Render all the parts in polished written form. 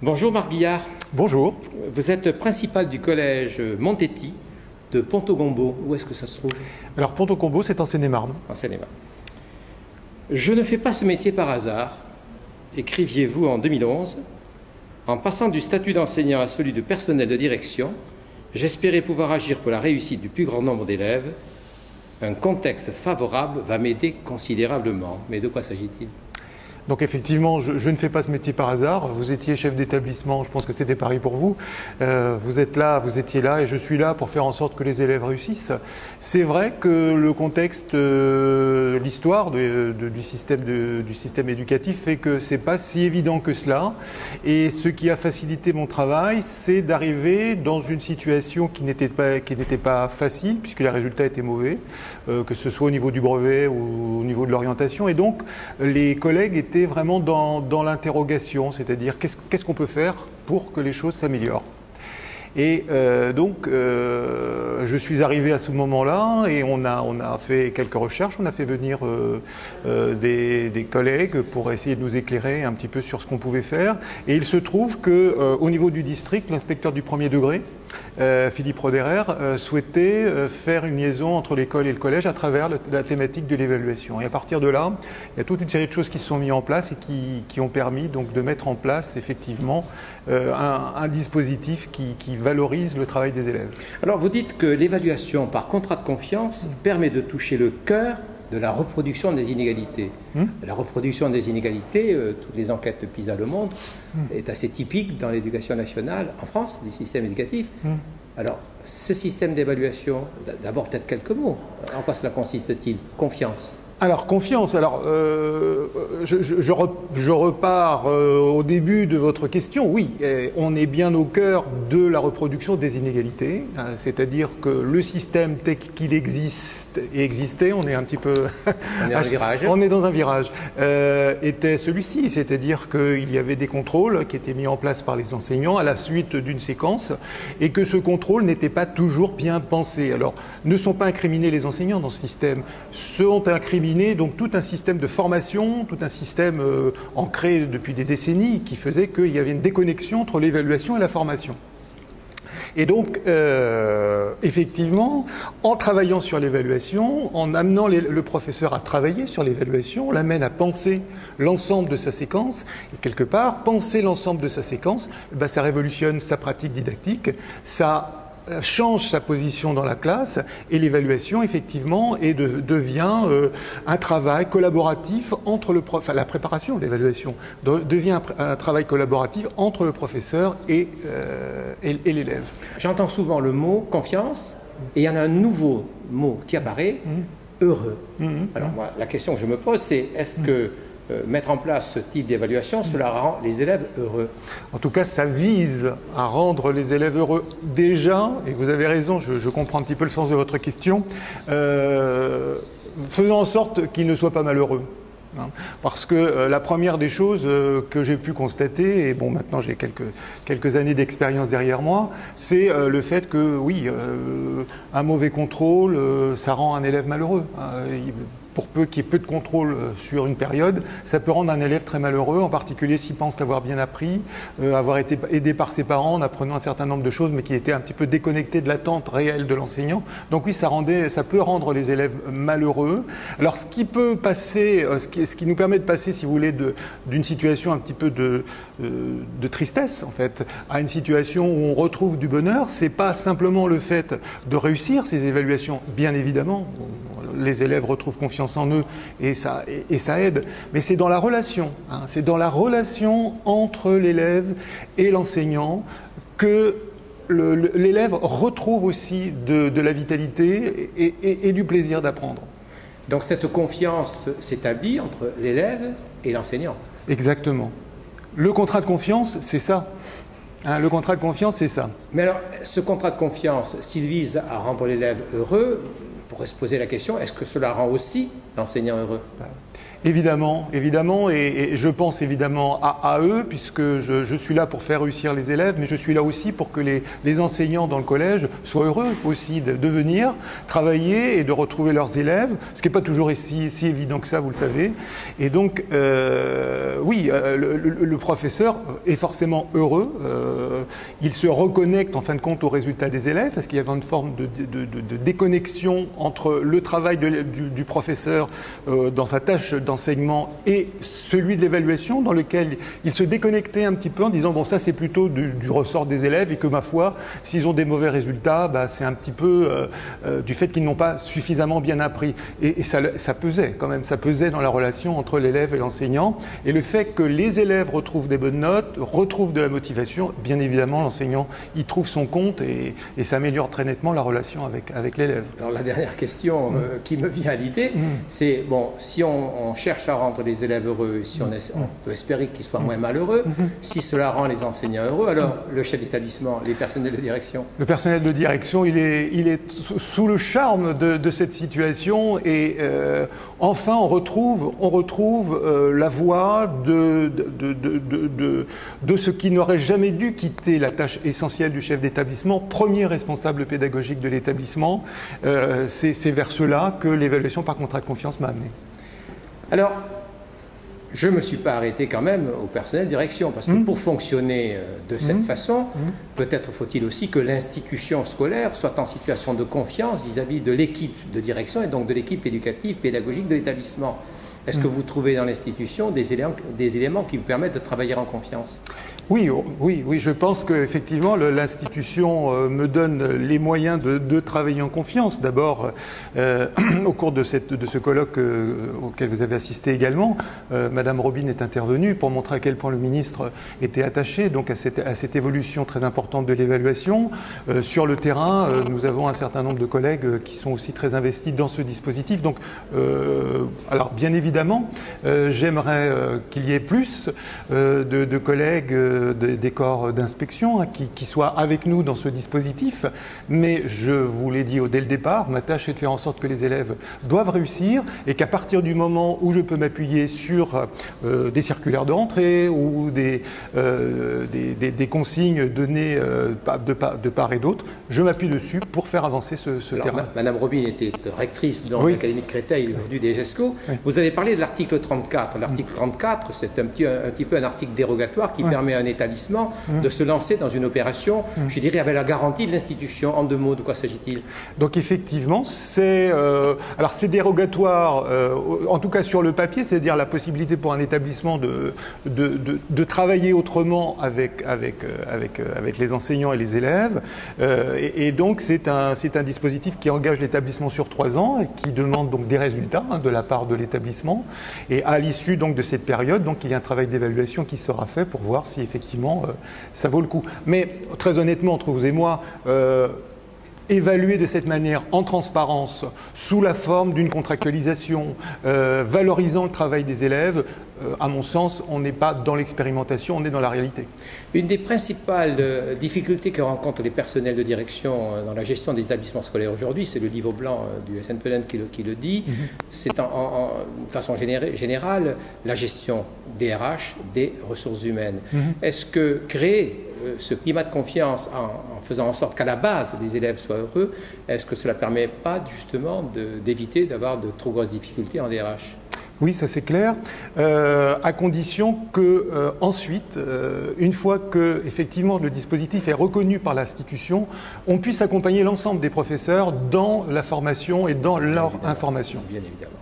Bonjour Marc Guillard. Bonjour. Vous êtes principal du collège Montetti de Pontaugombault. Où est-ce que ça se trouve? Alors Pontaugombault, c'est en Seine-et-Marne. En Seine-et-Marne. Je ne fais pas ce métier par hasard, écriviez-vous en 2011. En passant du statut d'enseignant à celui de personnel de direction, j'espérais pouvoir agir pour la réussite du plus grand nombre d'élèves. Un contexte favorable va m'aider considérablement. Mais de quoi s'agit-il? Donc effectivement, je ne fais pas ce métier par hasard. Vous étiez chef d'établissement, je pense que c'était pareil pour vous. Vous êtes là, vous étiez là et je suis là pour faire en sorte que les élèves réussissent. C'est vrai que le contexte, l'histoire du système éducatif fait que c'est pas si évident que cela. Et ce qui a facilité mon travail, c'est d'arriver dans une situation qui n'était pas facile, puisque les résultats étaient mauvais, que ce soit au niveau du brevet ou au niveau de l'orientation. Et donc, les collègues étaient vraiment dans l'interrogation, c'est-à-dire qu'est-ce qu'on peut faire pour que les choses s'améliorent. Et donc, je suis arrivé à ce moment-là et on a fait quelques recherches, on a fait venir des collègues pour essayer de nous éclairer un petit peu sur ce qu'on pouvait faire. Et il se trouve qu'au niveau du district, l'inspecteur du premier degré, Philippe Roderer, souhaitait faire une liaison entre l'école et le collège à travers la thématique de l'évaluation. Et à partir de là, il y a toute une série de choses qui se sont mises en place et qui ont permis donc de mettre en place effectivement un dispositif qui valorise le travail des élèves. Alors vous dites que l'évaluation par contrat de confiance permet de toucher le cœur de la reproduction des inégalités. La reproduction des inégalités, toutes les enquêtes PISA le montrent, est assez typique dans l'éducation nationale, en France, du système éducatif. Alors, ce système d'évaluation, d'abord peut-être quelques mots. En quoi cela consiste-t-il? Confiance. Alors, confiance. Alors, je repars au début de votre question. Oui, on est bien au cœur de la reproduction des inégalités. C'est-à-dire que le système tel qu'il existe et existait, on est un petit peu... On est dans un virage. On est dans un virage. Était celui-ci. C'est-à-dire qu'il y avait des contrôles qui étaient mis en place par les enseignants à la suite d'une séquence et que ce contrôle n'était pas toujours bien pensé. Alors, ne sont pas incriminés les enseignants dans ce système. Sont incriminés donc tout un système de formation, tout un système ancré depuis des décennies qui faisait qu'il y avait une déconnexion entre l'évaluation et la formation. Et donc, effectivement, en travaillant sur l'évaluation, en amenant le professeur à travailler sur l'évaluation, on l'amène à penser l'ensemble de sa séquence, et quelque part, penser l'ensemble de sa séquence, ben, ça révolutionne sa pratique didactique, ça change sa position dans la classe et l'évaluation effectivement devient un travail collaboratif entre la préparation de l'évaluation devient un travail collaboratif entre le professeur et l'élève. J'entends souvent le mot confiance et il y en a un nouveau mot qui apparaît, heureux. Alors moi, la question que je me pose, c'est est-ce que mettre en place ce type d'évaluation, cela rend les élèves heureux? En tout cas, ça vise à rendre les élèves heureux déjà, et vous avez raison, je comprends un petit peu le sens de votre question, faisant en sorte qu'ils ne soient pas malheureux. Parce que la première des choses que j'ai pu constater, et bon maintenant j'ai quelques années d'expérience derrière moi, c'est le fait que oui, un mauvais contrôle, ça rend un élève malheureux. Pour peu qu'il y ait peu de contrôle sur une période, ça peut rendre un élève très malheureux, en particulier s'il pense avoir bien appris, avoir été aidé par ses parents en apprenant un certain nombre de choses, mais qui étaient un petit peu déconnecté de l'attente réelle de l'enseignant. Donc oui, ça peut rendre les élèves malheureux. Alors ce qui peut passer, ce qui nous permet de passer, si vous voulez, d'une situation un petit peu de tristesse, en fait, à une situation où on retrouve du bonheur, c'est pas simplement le fait de réussir ces évaluations, bien évidemment. Les élèves retrouvent confiance en eux et ça aide. Mais c'est dans la relation, c'est dans la relation entre l'élève et l'enseignant que l'élève retrouve aussi de la vitalité et du plaisir d'apprendre. Donc cette confiance s'établit entre l'élève et l'enseignant. Exactement. Le contrat de confiance, c'est ça. Le contrat de confiance, c'est ça. Mais alors, ce contrat de confiance, s'il vise à rendre l'élève heureux, on pourrait se poser la question, est-ce que cela rend aussi l'enseignant heureux? Évidemment, évidemment, et je pense évidemment à eux, puisque je suis là pour faire réussir les élèves, mais je suis là aussi pour que les enseignants dans le collège soient heureux aussi de venir travailler et de retrouver leurs élèves, ce qui n'est pas toujours si évident que ça, vous le savez. Et donc, oui, le professeur est forcément heureux, il se reconnecte en fin de compte aux résultats des élèves, parce qu'il y a une forme de déconnexion entre le travail du professeur dans sa tâche d'enseignement et celui de l'évaluation, dans lequel il se déconnectait un petit peu en disant bon, ça c'est plutôt du ressort des élèves, et que ma foi, s'ils ont des mauvais résultats, bah, c'est un petit peu du fait qu'ils n'ont pas suffisamment bien appris. Et ça pesait quand même, ça pesait dans la relation entre l'élève et l'enseignant. Et le fait que les élèves retrouvent des bonnes notes, retrouvent de la motivation, bien évidemment l'enseignant y trouve son compte, et ça améliore très nettement la relation avec l'élève. Alors la dernière question qui me vient à l'idée, c'est bon, si on cherche à rendre les élèves heureux, si on peut espérer qu'ils soient moins malheureux, si cela rend les enseignants heureux, alors le chef d'établissement, les personnels de direction. Le personnel de direction, il est sous le charme de cette situation, et enfin on retrouve la voie de ce qui n'aurait jamais dû quitter la tâche essentielle du chef d'établissement, premier responsable pédagogique de l'établissement. C'est vers cela que l'évaluation par contrat de confiance m'a amené. Alors, je ne me suis pas arrêté quand même au personnel de direction, parce que pour fonctionner de cette façon, peut-être faut-il aussi que l'institution scolaire soit en situation de confiance vis-à-vis de l'équipe de direction et donc de l'équipe éducative, pédagogique de l'établissement. Est-ce que vous trouvez dans l'institution des éléments qui vous permettent de travailler en confiance? Oui, je pense qu'effectivement l'institution me donne les moyens de travailler en confiance. D'abord, au cours de ce colloque auquel vous avez assisté également, Madame Robine est intervenue pour montrer à quel point le ministre était attaché donc à cette évolution très importante de l'évaluation. Sur le terrain, nous avons un certain nombre de collègues qui sont aussi très investis dans ce dispositif. Donc, alors bien évidemment, j'aimerais qu'il y ait plus de collègues des corps d'inspection qui soient avec nous dans ce dispositif, mais je vous l'ai dit dès le départ, ma tâche est de faire en sorte que les élèves doivent réussir, et qu'à partir du moment où je peux m'appuyer sur des circulaires de rentrée ou des consignes données de part et d'autre, je m'appuie dessus pour faire avancer ce terrain. Madame Robine était rectrice dans l'Académie de Créteil, aujourd'hui des GESCO. Oui. Vous avez parlé de l'article 34. L'article 34, c'est un petit peu un article dérogatoire qui permet à un établissement de se lancer dans une opération, je dirais, avec la garantie de l'institution. En deux mots, de quoi s'agit-il? Donc effectivement, c'est dérogatoire, en tout cas sur le papier, c'est-à-dire la possibilité pour un établissement de travailler autrement avec les enseignants et les élèves. Et donc c'est un dispositif qui engage l'établissement sur 3 ans et qui demande donc des résultats de la part de l'établissement. Et à l'issue donc de cette période, donc il y a un travail d'évaluation qui sera fait pour voir si effectivement ça vaut le coup. Mais très honnêtement, entre vous et moi, évaluer de cette manière en transparence, sous la forme d'une contractualisation, valorisant le travail des élèves, à mon sens, on n'est pas dans l'expérimentation, on est dans la réalité. Une des principales difficultés que rencontrent les personnels de direction dans la gestion des établissements scolaires aujourd'hui, c'est le livre blanc du SNPLN qui le dit, c'est de façon générale la gestion des RH, des ressources humaines. Est-ce que créer ce climat de confiance en faisant en sorte qu'à la base les élèves soient heureux, est-ce que cela ne permet pas justement d'éviter d'avoir de trop grosses difficultés en DRH? Oui, ça c'est clair, à condition que ensuite, une fois que effectivement le dispositif est reconnu par l'institution, on puisse accompagner l'ensemble des professeurs dans la formation et dans leur information. Bien évidemment.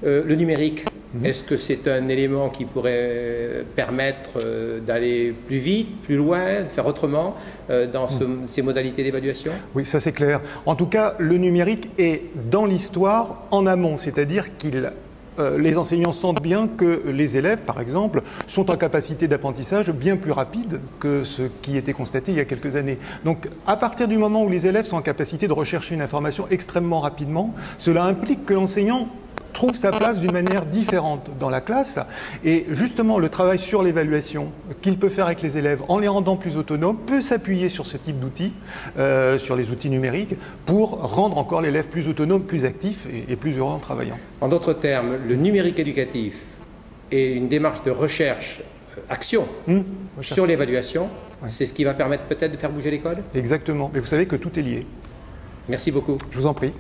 Le numérique, est-ce que c'est un élément qui pourrait permettre d'aller plus vite, plus loin, de faire autrement dans ces modalités d'évaluation? Oui, ça c'est clair. En tout cas, le numérique est dans l'histoire en amont, c'est-à-dire les enseignants sentent bien que les élèves, par exemple, sont en capacité d'apprentissage bien plus rapide que ce qui était constaté il y a quelques années. Donc, à partir du moment où les élèves sont en capacité de rechercher une information extrêmement rapidement, cela implique que l'enseignant trouve sa place d'une manière différente dans la classe. Et justement, le travail sur l'évaluation qu'il peut faire avec les élèves en les rendant plus autonomes peut s'appuyer sur ce type d'outils, sur les outils numériques, pour rendre encore l'élève plus autonome, plus actif et plus heureux en travaillant. En d'autres termes, le numérique éducatif est une démarche de recherche, action sur l'évaluation. Ouais. C'est ce qui va permettre peut-être de faire bouger l'école? Exactement. Mais vous savez que tout est lié. Merci beaucoup. Je vous en prie.